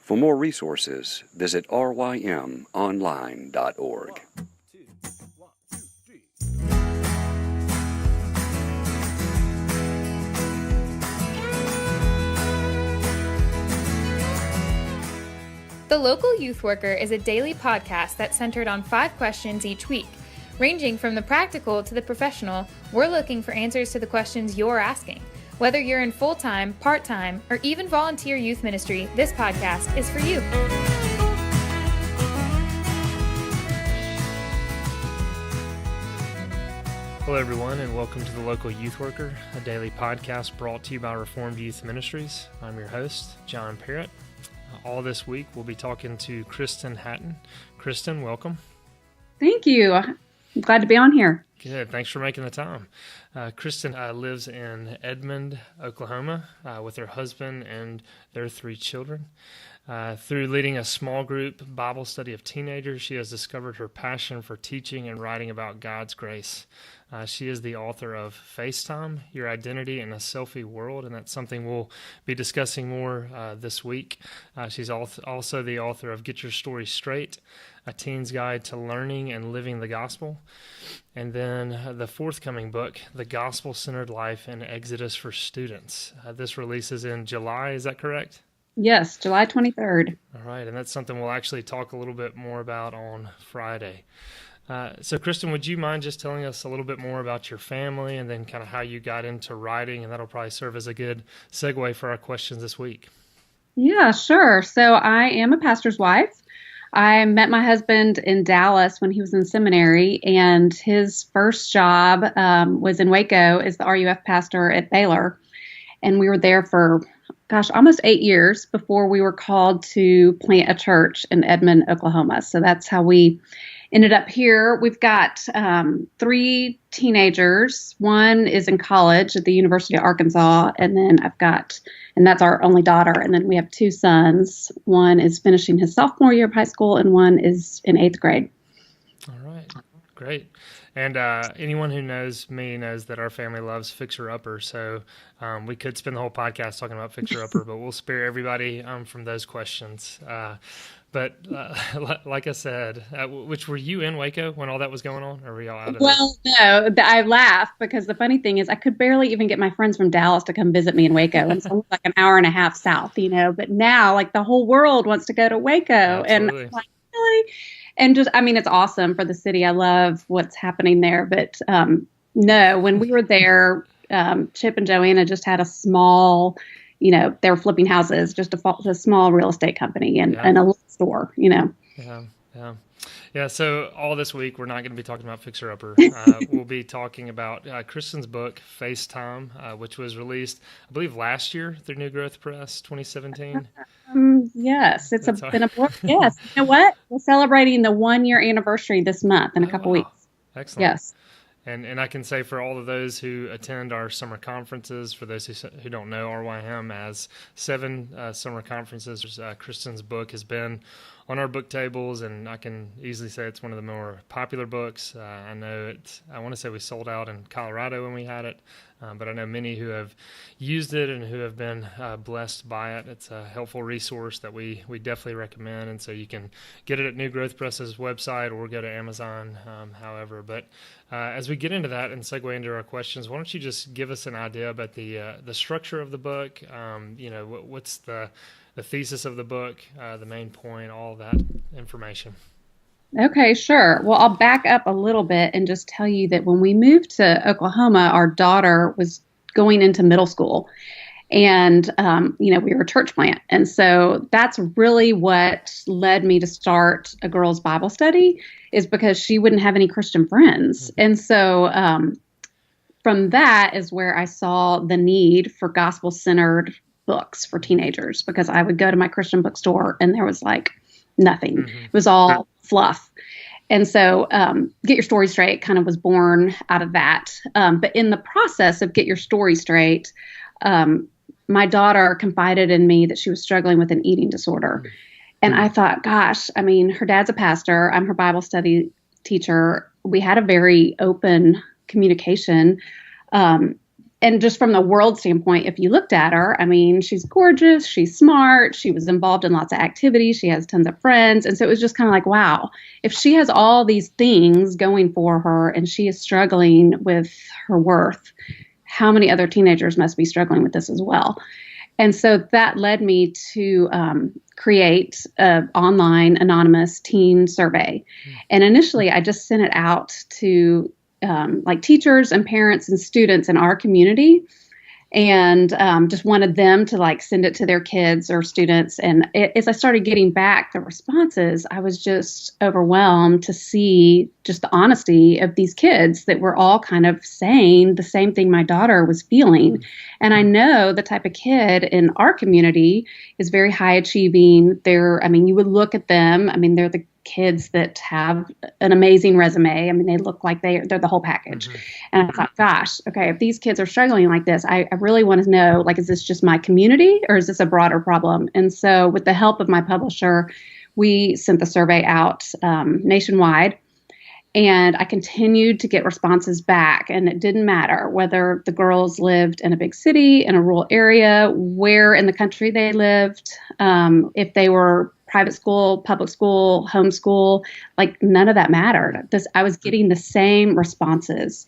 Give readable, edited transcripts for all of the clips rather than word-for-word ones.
For more resources, visit rymonline.org. The Local Youth Worker is a daily podcast that's centered on 5 questions each week. Ranging from the practical to the professional, we're looking for answers to the questions you're asking. Whether you're in full-time, part-time, or even volunteer youth ministry, this podcast is for you. Hello, everyone, and welcome to The Local Youth Worker, a daily podcast brought to you by Reformed Youth Ministries. I'm your host, John Parrott. All this week, we'll be talking to Kristen Hatton. Kristen, welcome. Thank you. I'm glad to be on here. Good. Thanks for making the time. Kristen lives in Edmond, Oklahoma, with her husband and their 3 children. Through leading a small group Bible study of teenagers, she has discovered her passion for teaching and writing about God's grace. She is the author of FaceTime, Your Identity in a Selfie World, and that's something we'll be discussing more this week. She's also the author of Get Your Story Straight, A Teen's Guide to Learning and Living the Gospel. And then the forthcoming book, The Gospel-Centered Life in Exodus for Students. This releases in July, is that correct? Yes, July 23rd. All right, and that's something we'll actually talk a little bit more about on Friday. So, Kristen, would you mind just telling us a little bit more about your family and then kind of how you got into writing? And that'll probably serve as a good segue for our questions this week. Yeah, sure. So I am a pastor's wife. I met my husband in Dallas when he was in seminary, and his first job was in Waco as the RUF pastor at Baylor. And we were there for, almost 8 years before we were called to plant a church in Edmond, Oklahoma. So that's how we ended up here. We've got 3 teenagers. One is in college at the University of Arkansas, and then and that's our only daughter. And then we have 2 sons. One is finishing his sophomore year of high school, and one is in 8th grade. All right, great. And anyone who knows me knows that our family loves Fixer Upper, so we could spend the whole podcast talking about Fixer Upper, but we'll spare everybody from those questions. But like I said, which were you in Waco when all that was going on, or were y'all out of it? Well, no, I laugh because the funny thing is I could barely even get my friends from Dallas to come visit me in Waco, and so it's like an hour and a half south, But now, like, the whole world wants to go to Waco, Absolutely. and I'm like, really? And just, it's awesome for the city. I love what's happening there. But no, when we were there, Chip and Joanna just had a small, they were flipping houses, just a small real estate company and a little store, Yeah. Yeah, so all this week, we're not going to be talking about Fixer Upper. We'll be talking about Kristen's book, FaceTime, which was released, I believe, last year through New Growth Press, 2017. Yes, been a book. Yes. You know what? We're celebrating the 1-year anniversary this month in a couple weeks. Excellent. Yes. And I can say for all of those who attend our summer conferences, for those who don't know, RYM has 7 summer conferences. Kristen's book has been on our book tables, and I can easily say it's one of the more popular books. I want to say we sold out in Colorado when we had it, but I know many who have used it and who have been blessed by it. It's a helpful resource that we definitely recommend, and so you can get it at New Growth Press's website or go to Amazon, however. But as we get into that and segue into our questions, why don't you just give us an idea about the structure of the book? What's the thesis of the book, the main point, all that information. Okay, sure. Well, I'll back up a little bit and just tell you that when we moved to Oklahoma, our daughter was going into middle school. And, we were a church plant. And so that's really what led me to start a girls' Bible study, is because she wouldn't have any Christian friends. And so from that is where I saw the need for gospel-centered books for teenagers, because I would go to my Christian bookstore and there was like nothing. It was all fluff. And so Get Your Story Straight kind of was born out of that. But in the process of Get Your Story Straight, my daughter confided in me that she was struggling with an eating disorder. And I thought, gosh, her dad's a pastor. I'm her Bible study teacher. We had a very open communication. and just from the world standpoint, if you looked at her, I mean, she's gorgeous, she's smart, she was involved in lots of activities, she has tons of friends. And so it was just kind of like, wow, if she has all these things going for her and she is struggling with her worth, how many other teenagers must be struggling with this as well? And so that led me to create an online anonymous teen survey. And initially, I just sent it out to like teachers and parents and students in our community, and just wanted them to like send it to their kids or students. And as I started getting back the responses, I was just overwhelmed to see just the honesty of these kids that were all kind of saying the same thing my daughter was feeling. And I know the type of kid in our community is very high achieving. I mean, you would look at them. I mean, they're the kids that have an amazing resume. I mean, they look like they're the whole package. Mm-hmm. And I thought, gosh, okay, if these kids are struggling like this, I really want to know, like, is this just my community or is this a broader problem? And so with the help of my publisher, we sent the survey out nationwide. And I continued to get responses back. And it didn't matter whether the girls lived in a big city, in a rural area, where in the country they lived, if they were private school, public school, homeschool, like none of that mattered. I was getting the same responses.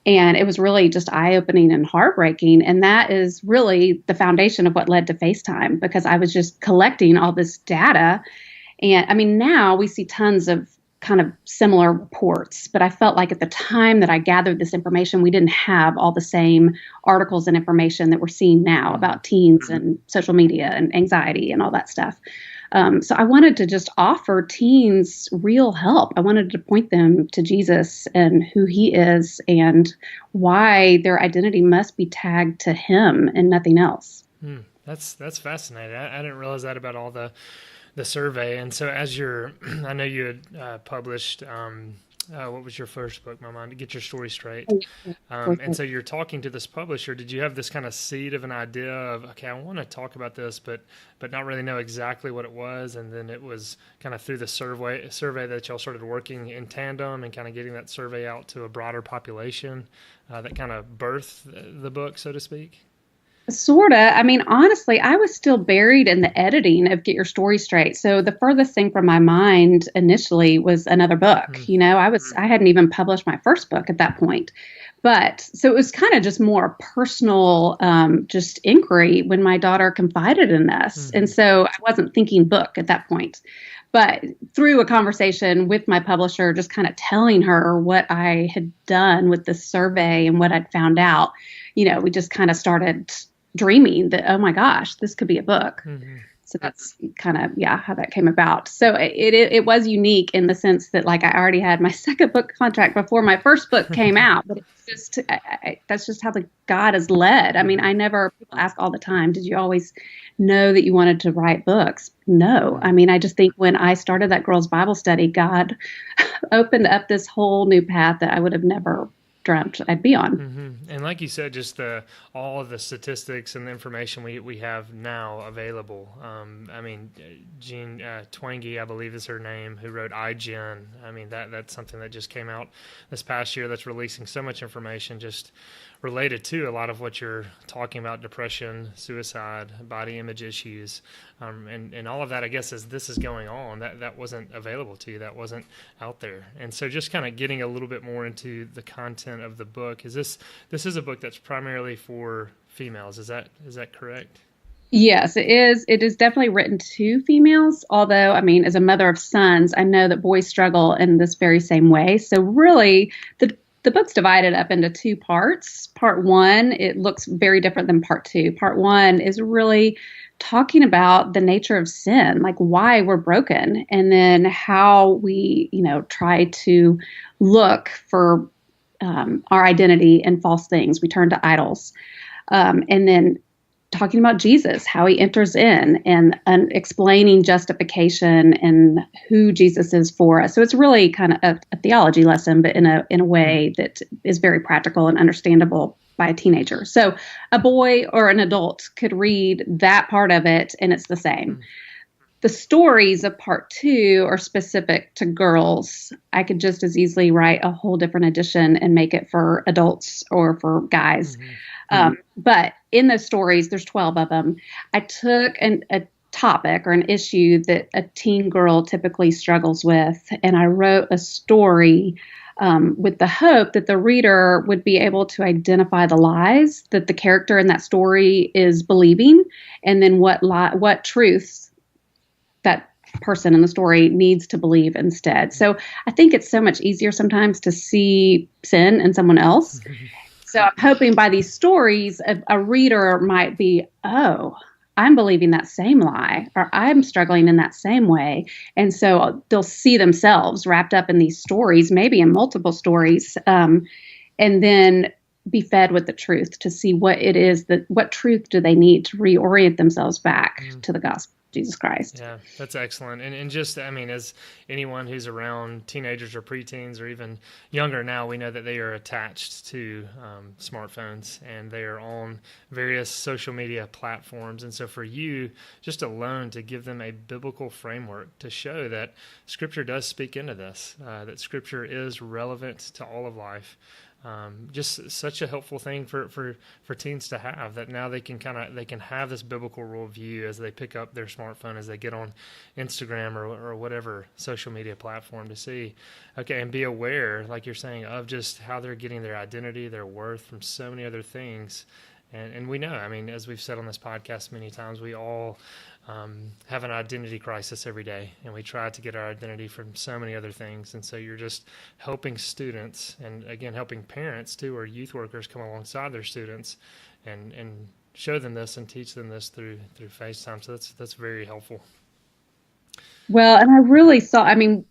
And it was really just eye-opening and heartbreaking. And that is really the foundation of what led to FaceTime, because I was just collecting all this data. And I mean, now we see tons of kind of similar reports, but I felt like at the time that I gathered this information, we didn't have all the same articles and information that we're seeing now about teens and social media and anxiety and all that stuff. So I wanted to just offer teens real help. I wanted to point them to Jesus and who he is and why their identity must be tagged to him and nothing else. That's fascinating. I didn't realize that about all the survey. And so as I know you had published, what was your first book, my mind, to Get Your Story Straight. And so you're talking to this publisher. Did you have this kind of seed of an idea of, okay, I want to talk about this, but not really know exactly what it was? And then it was kind of through the survey that y'all started working in tandem and kind of getting that survey out to a broader population that kind of birthed the book, so to speak? Sorta. I mean, honestly, I was still buried in the editing of Get Your Story Straight. So the furthest thing from my mind initially was another book. You know, I hadn't even published my first book at that point. But so it was kind of just more personal, just inquiry when my daughter confided in us. And so I wasn't thinking book at that point. But through a conversation with my publisher, just kind of telling her what I had done with this survey and what I'd found out, you know, we just kind of started dreaming that, oh my gosh, this could be a book. So that's kind of, how that came about. So it was unique in the sense that, like, I already had my second book contract before my first book came out, but it's just, that's just how God has led. I mean, people ask all the time, did you always know that you wanted to write books? No. I mean, I just think when I started that girls' Bible study, God opened up this whole new path that I would have never dreamt I'd be on. And like you said, just all of the statistics and the information we have now available. I mean, Jean Twenge, I believe is her name, who wrote iGen. I mean, that's something that just came out this past year that's releasing so much information just related to a lot of what you're talking about: depression, suicide, body image issues, and all of that. I guess as this is going on, that wasn't available to you, that wasn't out there. And so just kind of getting a little bit more into the content of the book. This is a book that's primarily for females. Is that correct? Yes, it is. It is definitely written to females. Although, I mean, as a mother of sons, I know that boys struggle in this very same way. So really, the book's divided up into two parts. Part one, it looks very different than part two. Part one is really talking about the nature of sin, like why we're broken, and then how we, try to look for our identity in false things. We turn to idols. And then talking about Jesus, how he enters in and explaining justification and who Jesus is for us. So it's really kind of a theology lesson, but in a way that is very practical and understandable by a teenager. So a boy or an adult could read that part of it and it's the same. The stories of part two are specific to girls. I could just as easily write a whole different edition and make it for adults or for guys. But in those stories, there's 12 of them. I took a topic or an issue that a teen girl typically struggles with, and I wrote a story with the hope that the reader would be able to identify the lies that the character in that story is believing, and then what truths that person in the story needs to believe instead. So I think it's so much easier sometimes to see sin in someone else. So I'm hoping by these stories, a reader might be, oh, I'm believing that same lie, or I'm struggling in that same way. And so they'll see themselves wrapped up in these stories, maybe in multiple stories, and then be fed with the truth to see what it is what truth do they need to reorient themselves back to the gospel of Jesus Christ. Yeah, that's excellent. And just, I mean, as anyone who's around teenagers or preteens or even younger now, we know that they are attached to smartphones and they are on various social media platforms. And so for you, just alone to give them a biblical framework to show that Scripture does speak into this, that Scripture is relevant to all of life. Just such a helpful thing for teens to have, that now they can have this biblical worldview as they pick up their smartphone, as they get on Instagram or whatever social media platform to see, okay, and be aware, like you're saying, of just how they're getting their identity, their worth from so many other things. And we know, I mean, as we've said on this podcast many times, we all have an identity crisis every day, and we try to get our identity from so many other things. And so you're just helping students, and again, helping parents too, or youth workers come alongside their students and show them this and teach them this through FaceTime. So that's very helpful. Well, and I really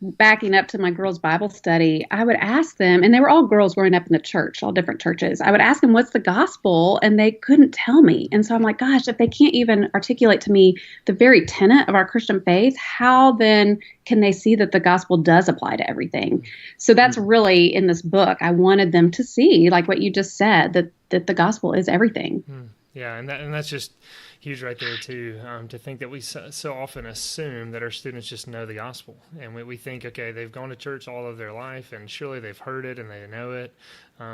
backing up to my girls' Bible study, I would ask them, and they were all girls growing up in the church, all different churches. I would ask them, what's the gospel? And they couldn't tell me. And so I'm like, gosh, if they can't even articulate to me the very tenet of our Christian faith, how then can they see that the gospel does apply to everything? So that's really in this book. I wanted them to see, like what you just said, that the gospel is everything. Yeah, and that's just huge right there too, to think that we so often assume that our students just know the gospel, and we think, okay, they've gone to church all of their life and surely they've heard it and they know it,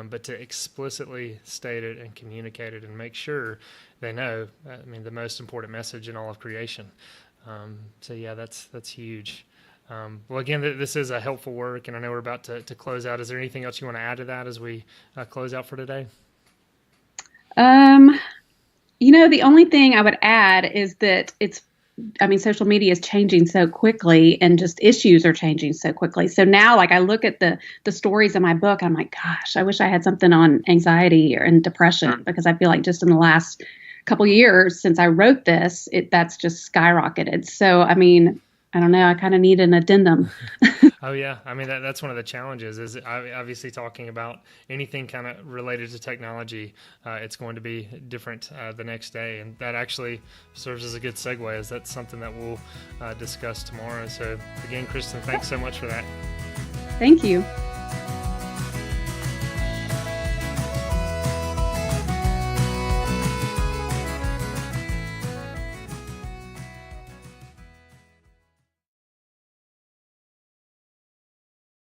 but to explicitly state it and communicate it and make sure they know, I mean, the most important message in all of creation. So yeah, that's huge. Well, again, this is a helpful work, and I know we're about to close out. Is there anything else you want to add to that as we close out for today? The only thing I would add is that social media is changing so quickly, and just issues are changing so quickly. So now, like, I look at the stories in my book, I'm like, gosh, I wish I had something on anxiety and depression, because I feel like just in the last couple years since I wrote this, that's just skyrocketed. So, I mean, I don't know, I kind of need an addendum. Oh yeah, I mean that's one of the challenges, is obviously talking about anything kind of related to technology. It's going to be different the next day, and that actually serves as a good segue, as that's something that we'll discuss tomorrow. So again, Kristen, thanks so much for that. Thank you.